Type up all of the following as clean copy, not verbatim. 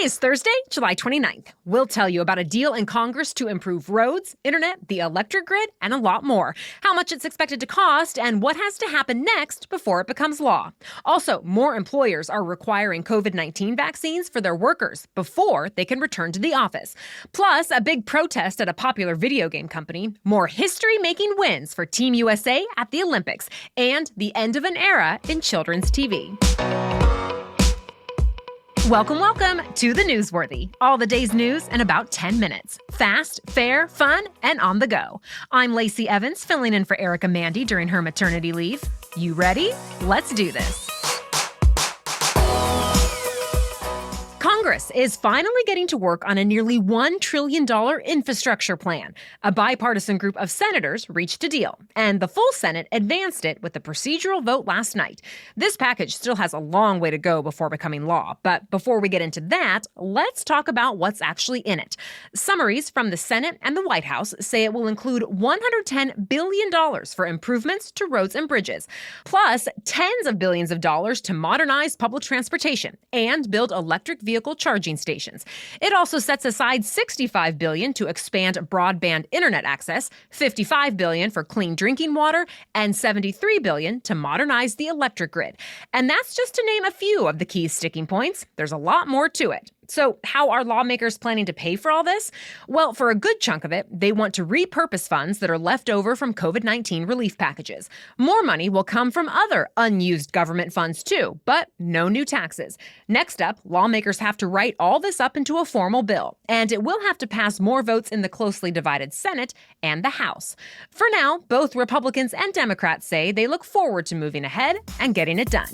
is Thursday, July 29th. We'll tell you about a deal in Congress to improve roads, internet, the electric grid, and a lot more. How much it's expected to cost and what has to happen next before it becomes law. Also, more employers are requiring COVID-19 vaccines for their workers before they can return to the office. Plus, a big protest at a popular video game company, more history-making wins for Team USA at the Olympics, and the end of an era in children's TV. Welcome to the Newsworthy. All the day's news in about 10 minutes. Fast, fair, fun, and on the go. I'm Lacey Evans, filling in for Erica Mandy during her maternity leave. You ready? Let's do this. Congress is finally getting to work on a nearly $1 trillion infrastructure plan. A bipartisan group of senators reached a deal, and the full Senate advanced it with a procedural vote last night. This package still has a long way to go before becoming law, but before we get into that, let's talk about what's actually in it. Summaries from the Senate and the White House say it will include $110 billion for improvements to roads and bridges, plus tens of billions of dollars to modernize public transportation and build electric vehicle charging stations. It also sets aside $65 billion to expand broadband internet access, $55 billion for clean drinking water, and $73 billion to modernize the electric grid. And that's just to name a few of the key sticking points. There's a lot more to it. So how are lawmakers planning to pay for all this? Well, for a good chunk of it, they want to repurpose funds that are left over from COVID-19 relief packages. More money will come from other unused government funds too, but no new taxes. Next up, lawmakers have to write all this up into a formal bill, and it will have to pass more votes in the closely divided Senate and the House. For now, both Republicans and Democrats say they look forward to moving ahead and getting it done.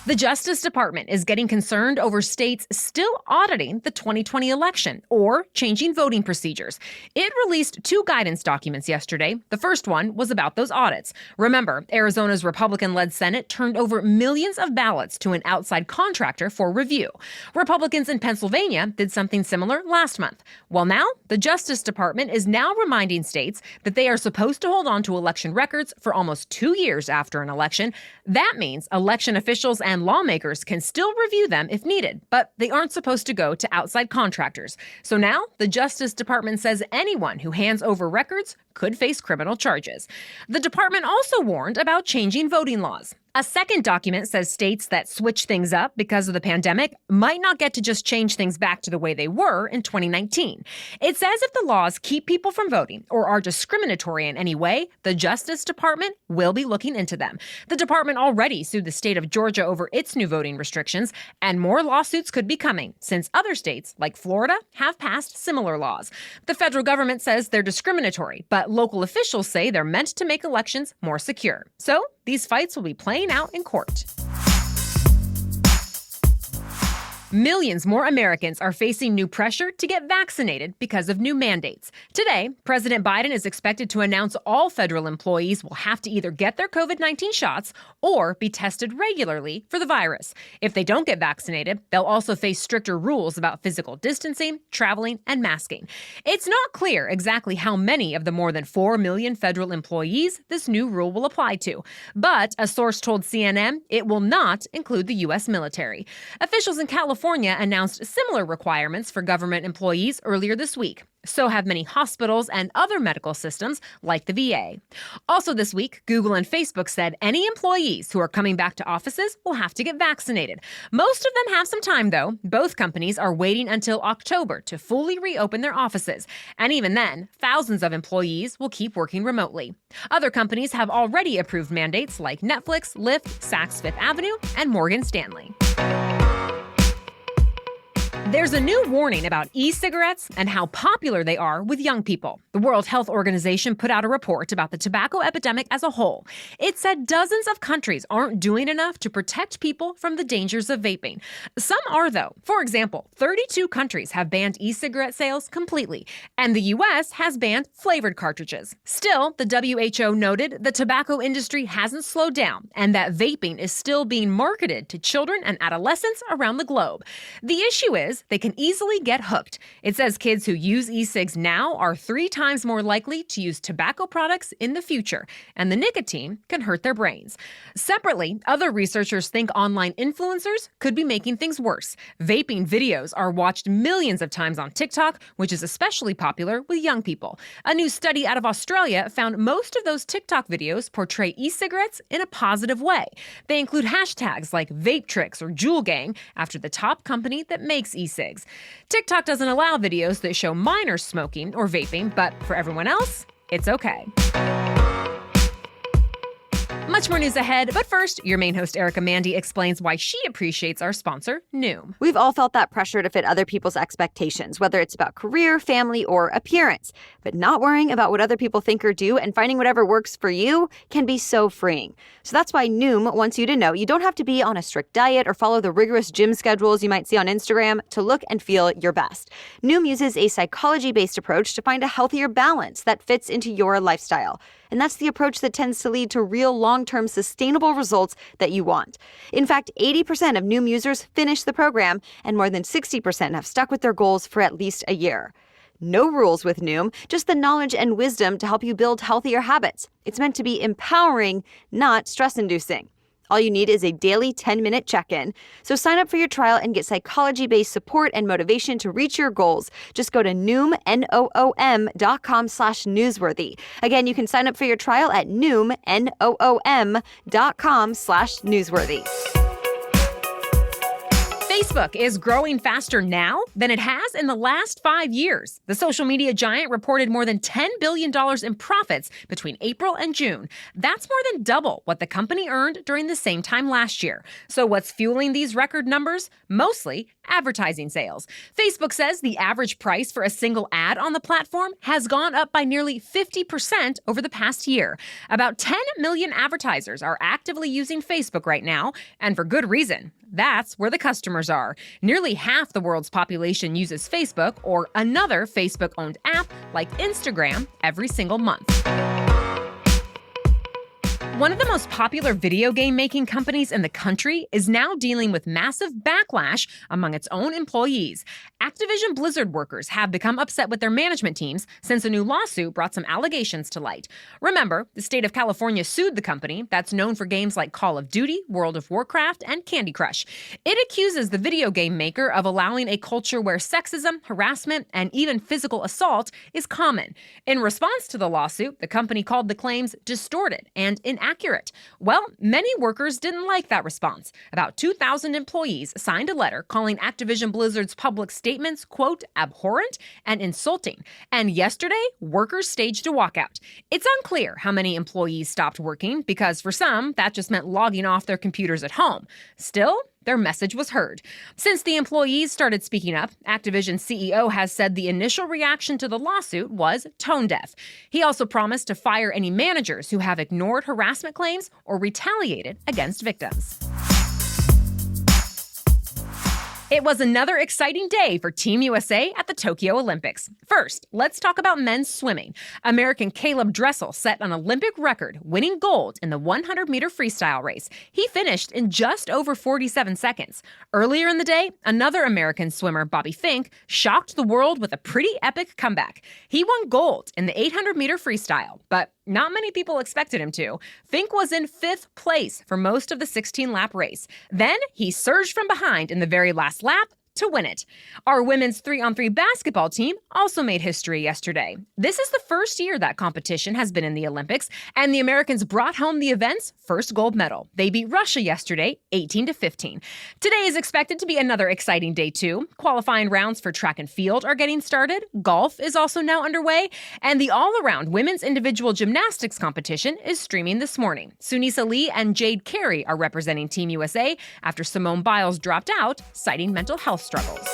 The Justice Department is getting concerned over states still auditing the 2020 election or changing voting procedures. It released two guidance documents yesterday. The first one was about those audits. Remember, Arizona's Republican-led Senate turned over millions of ballots to an outside contractor for review. Republicans in Pennsylvania did something similar last month. Well, now, the Justice Department is now reminding states that they are supposed to hold on to election records for almost 2 years after an election. That means election officials and lawmakers can still review them if needed, but they aren't supposed to go to outside contractors. So now, the Justice Department says anyone who hands over records could face criminal charges. The department also warned about changing voting laws. A second document says states that switch things up because of the pandemic might not get to just change things back to the way they were in 2019. It says if the laws keep people from voting or are discriminatory in any way, the Justice Department will be looking into them. The department already sued the state of Georgia over its new voting restrictions, and more lawsuits could be coming since other states, like Florida, have passed similar laws. The federal government says they're discriminatory, but local officials say they're meant to make elections more secure. So these fights will be playing out in court. Millions more Americans are facing new pressure to get vaccinated because of new mandates. Today, President Biden is expected to announce all federal employees will have to either get their COVID-19 shots or be tested regularly for the virus. If they don't get vaccinated, they'll also face stricter rules about physical distancing, traveling, and masking. It's not clear exactly how many of the more than 4 million federal employees this new rule will apply to, but a source told CNN it will not include the U.S. military. Officials in California announced similar requirements for government employees earlier this week. So have many hospitals and other medical systems like the VA. Also this week, Google and Facebook said any employees who are coming back to offices will have to get vaccinated. Most of them have some time, though. Both companies are waiting until October to fully reopen their offices. And even then, thousands of employees will keep working remotely. Other companies have already approved mandates like Netflix, Lyft, Saks Fifth Avenue, and Morgan Stanley. There's a new warning about e-cigarettes and how popular they are with young people. The World Health Organization put out a report about the tobacco epidemic as a whole. It said dozens of countries aren't doing enough to protect people from the dangers of vaping. Some are, though. For example, 32 countries have banned e-cigarette sales completely, and the U.S. has banned flavored cartridges. Still, the WHO noted the tobacco industry hasn't slowed down and that vaping is still being marketed to children and adolescents around the globe. The issue is is they can easily get hooked. It says kids who use e-cigs now are 3 times more likely to use tobacco products in the future, and the nicotine can hurt their brains. Separately, other researchers think online influencers could be making things worse. Vaping videos are watched millions of times on TikTok, which is especially popular with young people. A new study out of Australia found most of those TikTok videos portray e-cigarettes in a positive way. They include hashtags like vape tricks or Juul gang after the top company that makes e-cigs. TikTok doesn't allow videos that show minors smoking or vaping, but for everyone else, it's okay. Much more news ahead, but first, your main host Erica Mandy explains why she appreciates our sponsor, Noom. We've all felt that pressure to fit other people's expectations, whether it's about career, family, or appearance. But not worrying about what other people think or do and finding whatever works for you can be so freeing. So that's why Noom wants you to know you don't have to be on a strict diet or follow the rigorous gym schedules you might see on Instagram to look and feel your best. Noom uses a psychology-based approach to find a healthier balance that fits into your lifestyle. And that's the approach that tends to lead to real long-term sustainable results that you want. In fact, 80% of Noom users finish the program, and more than 60% have stuck with their goals for at least a year. No rules with Noom, just the knowledge and wisdom to help you build healthier habits. It's meant to be empowering, not stress-inducing. All you need is a daily 10-minute check-in. So sign up for your trial and get psychology-based support and motivation to reach your goals. Just go to Noom, Noom.com/newsworthy. Again, you can sign up for your trial at Noom, Noom.com/newsworthy. Facebook is growing faster now than it has in the last 5 years. The social media giant reported more than $10 billion in profits between April and June. That's more than double what the company earned during the same time last year. So what's fueling these record numbers? Mostly advertising sales. Facebook says the average price for a single ad on the platform has gone up by nearly 50% over the past year. About 10 million advertisers are actively using Facebook right now, and for good reason. That's where the customers are. Nearly half the world's population uses Facebook or another Facebook-owned app like Instagram every single month. One of the most popular video game making companies in the country is now dealing with massive backlash among its own employees. Activision Blizzard workers have become upset with their management teams since a new lawsuit brought some allegations to light. Remember, the state of California sued the company that's known for games like Call of Duty, World of Warcraft, and Candy Crush. It accuses the video game maker of allowing a culture where sexism, harassment, and even physical assault is common. In response to the lawsuit, the company called the claims distorted and inaccurate. Well, many workers didn't like that response. About 2,000 employees signed a letter calling Activision Blizzard's public statements, quote, abhorrent and insulting. And yesterday, workers staged a walkout. It's unclear how many employees stopped working because for some, that just meant logging off their computers at home. Still, their message was heard. Since the employees started speaking up, Activision's CEO has said the initial reaction to the lawsuit was tone deaf. He also promised to fire any managers who have ignored harassment claims or retaliated against victims. It was another exciting day for Team USA at the Tokyo Olympics. First, let's talk about men's swimming. American Caleb Dressel set an Olympic record, winning gold in the 100-meter freestyle race. He finished in just over 47 seconds. Earlier in the day, another American swimmer, Bobby Fink, shocked the world with a pretty epic comeback. He won gold in the 800-meter freestyle, but not many people expected him to. Fink was in 5th place for most of the 16-lap race. Then he surged from behind in the very last lap to win it. Our women's 3-on-3 basketball team also made history yesterday. This is the first year that competition has been in the Olympics, and the Americans brought home the event's first gold medal. They beat Russia yesterday, 18-15. Today is expected to be another exciting day, too. Qualifying rounds for track and field are getting started. Golf is also now underway, and the all-around women's individual gymnastics competition is streaming this morning. Sunisa Lee and Jade Carey are representing Team USA after Simone Biles dropped out, citing mental health struggles.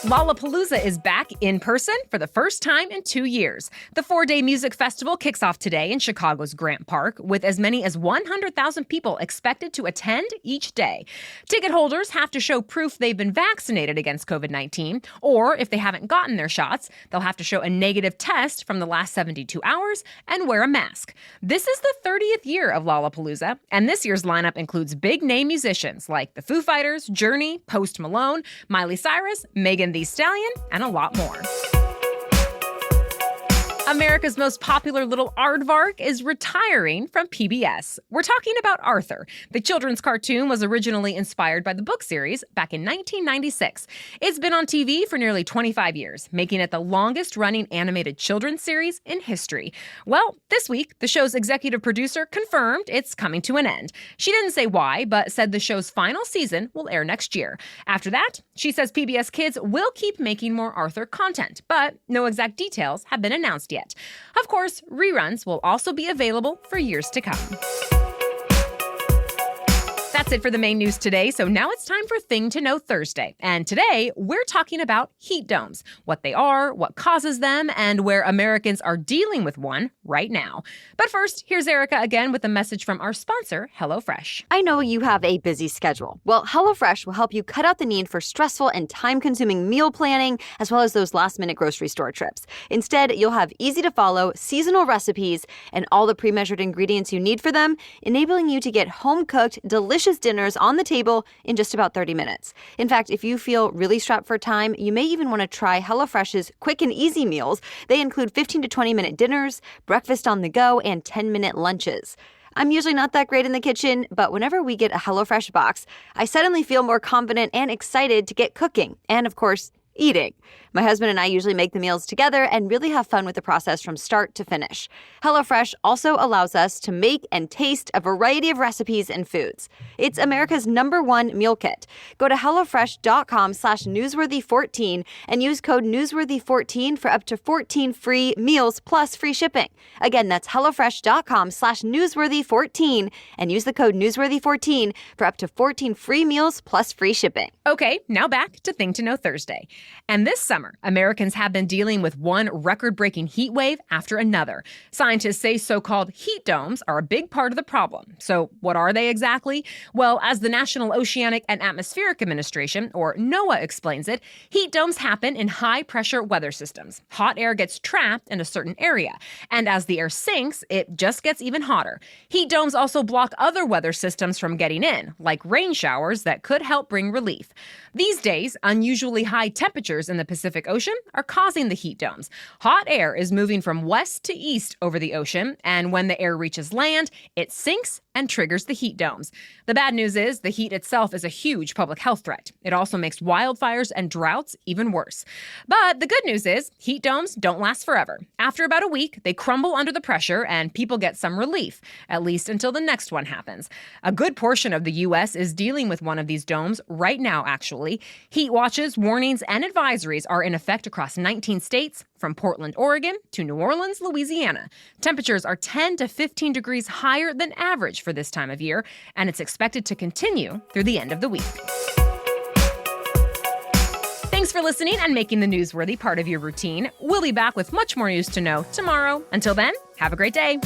Lollapalooza is back in person for the first time in 2 years. The 4-day music festival kicks off today in Chicago's Grant Park, with as many as 100,000 people expected to attend each day. Ticket holders have to show proof they've been vaccinated against COVID-19, or if they haven't gotten their shots, they'll have to show a negative test from the last 72 hours and wear a mask. This is the 30th year of Lollapalooza, and this year's lineup includes big-name musicians like the Foo Fighters, Journey, Post Malone, Miley Cyrus, Megan Thee Stallion, and a lot more. America's most popular little aardvark is retiring from PBS. We're talking about Arthur. The children's cartoon was originally inspired by the book series back in 1996. It's been on TV for nearly 25 years, making it the longest-running animated children's series in history. Well, this week, the show's executive producer confirmed it's coming to an end. She didn't say why, but said the show's final season will air next year. After that, she says PBS Kids will keep making more Arthur content, but no exact details have been announced yet. Of course, reruns will also be available for years to come. That's it for the main news today, so now it's time for Thing to Know Thursday. And today, we're talking about heat domes, what they are, what causes them, and where Americans are dealing with one right now. But first, here's Erica again with a message from our sponsor, HelloFresh. I know you have a busy schedule. Well, HelloFresh will help you cut out the need for stressful and time-consuming meal planning, as well as those last-minute grocery store trips. Instead, you'll have easy-to-follow, seasonal recipes and all the pre-measured ingredients you need for them, enabling you to get home-cooked, delicious dinners on the table in just about 30 minutes. In fact, if you feel really strapped for time, you may even want to try HelloFresh's quick and easy meals. They include 15 to 20-minute dinners, breakfast on the go, and 10-minute lunches. I'm usually not that great in the kitchen, but whenever we get a HelloFresh box, I suddenly feel more confident and excited to get cooking and, of course, eating. My husband and I usually make the meals together and really have fun with the process from start to finish. HelloFresh also allows us to make and taste a variety of recipes and foods. It's America's #1 meal kit. Go to HelloFresh.com/newsworthy14 and use code newsworthy14 for up to 14 free meals plus free shipping. Again, that's HelloFresh.com/newsworthy14 and use the code newsworthy14 for up to 14 free meals plus free shipping. Okay, now back to Thing to Know Thursday. And this summer, Americans have been dealing with one record-breaking heat wave after another. Scientists say so-called heat domes are a big part of the problem. So what are they exactly? Well, as the National Oceanic and Atmospheric Administration, or NOAA, explains it, heat domes happen in high-pressure weather systems. Hot air gets trapped in a certain area, and as the air sinks, it just gets even hotter. Heat domes also block other weather systems from getting in, like rain showers that could help bring relief. These days, unusually high temperatures in the Pacific Ocean are causing the heat domes. Hot air is moving from west to east over the ocean, and when the air reaches land, it sinks and triggers the heat domes. The bad news is the heat itself is a huge public health threat. It also makes wildfires and droughts even worse. But the good news is heat domes don't last forever. After about a week, they crumble under the pressure and people get some relief, at least until the next one happens. A good portion of the U.S. is dealing with one of these domes right now, actually. Heat watches, warnings, and advisories are in effect across 19 states, from Portland, Oregon to New Orleans, Louisiana. Temperatures are 10 to 15 degrees higher than average for this time of year, and it's expected to continue through the end of the week. Thanks for listening and making the newsworthy part of your routine. We'll be back with much more news to know tomorrow. Until then, have a great day.